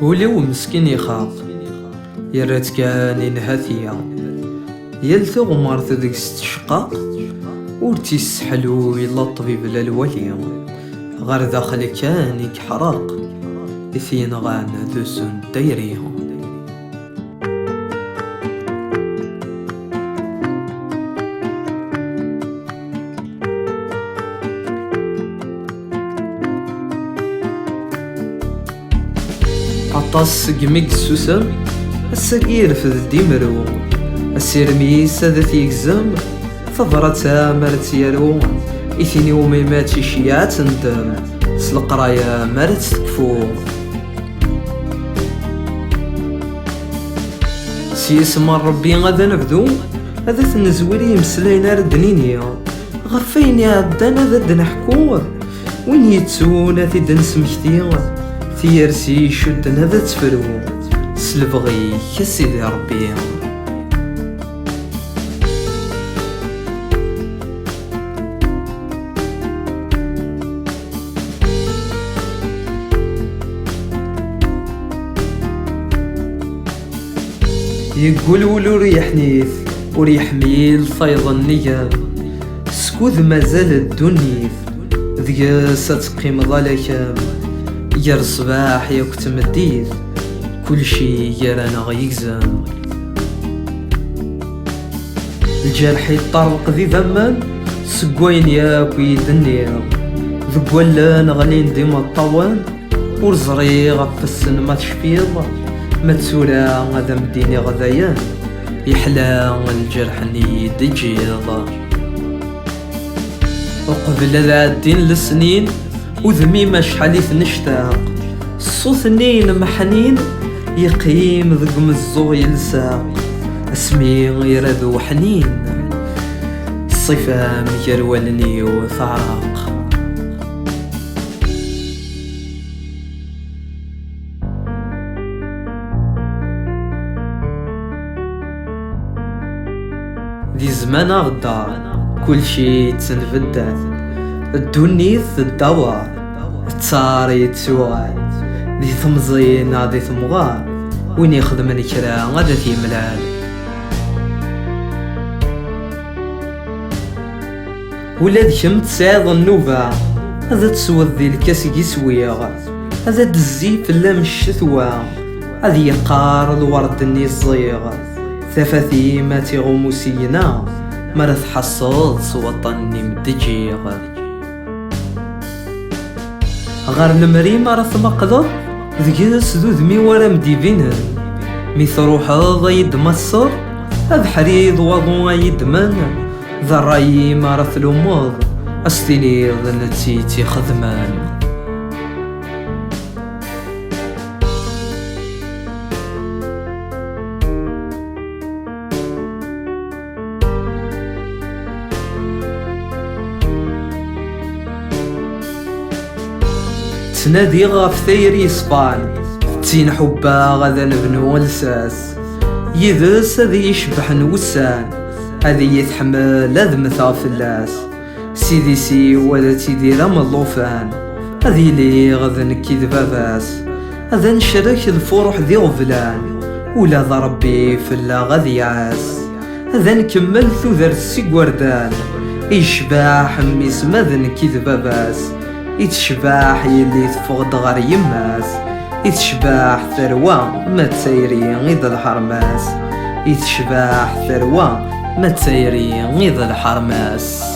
ولو مسكين يخاف يرات كان ينهثيا يلثغ مرت ديك ستشقاق ورتي السحلو يلا الطبيب للولي غير داخل كان يكحرق إثين غانا دوسون دايريهم. عطاس قميق السوسم السكير في الديمرو السيرميس هذا تيكزم ثضرتها مرت يالو إثني وميماتي شيعات ندم سلقرايا مرت تكفو سيسمى ربي غادا نبدو هذا تنزولي مسلينا ردنينيا غفين يعدان هذا نحكوه وين يتسونا تيد نسمكتيا تيرسي شدن هذا تفرو سلبغي كسيدي ربي. يقول ولو ريح نيث وريح ميل فيض النيام سكوذ مازال الدنيث ذيا ستقيم ظالكام يا الصباح يا كتمديث كل شي يرانا غيكزام الجرح يطرق ذي ذمان سقوين ياك ويدنيا ذقولا نغلين ديما الطوان ورزري غف السن ما تشفيض ما تسولا غدا مديني غذايان يحلى الجرح نيد جيض وقبل ذا الدين لسنين وذمي ما شحاليث نشتاق الصوت نين محنين يقيم ذقم الزو يلساق اسمي يردو حنين الصفام يرولني وثعراق. دي زمان غدا كل شي تنفدد الدنيث الدواء التاري تسوى دي ثمزين غادي ثمغار وين يخدم الكرا غادا تيملال ولاد كم تسعيض النوبة هذا تسوى ذي الكاس يسويغ هذا دزي في اللام الشثوى هذا يقار الورد النيزيغ ثفاثي ما تيغموسينا ما تحصل سوطني مدجيغ غار المري ما راه مقدر ذكي سدود مي ورا مديفينن مي تروح ضيد مصر هذا حريض وضو يدمن ذا الراي ما راه الامور استني ظنتي خدمان. تنادي غاف ثيري سبان تين حبا غدا نبنو لساس يذس هذي يشبح نوسان هذي يتحمل لازم ثاف اللاس سيدي سي ولا تيدير ملوفان هذي لي غدا نكيد باباس هذا نشرك الفروح ذي غفلان ولا ذا ربي فلا غادي يعاس هذا نكمل ثوذر السيقوردان يشبح ميس ماذا نكيد باباس يتشباح يلي تفقد غير يماس يتشباح ثروة ما تسيري غيظ الحرماس يتشباح ثروة ما تسيري غيظ الحرماس.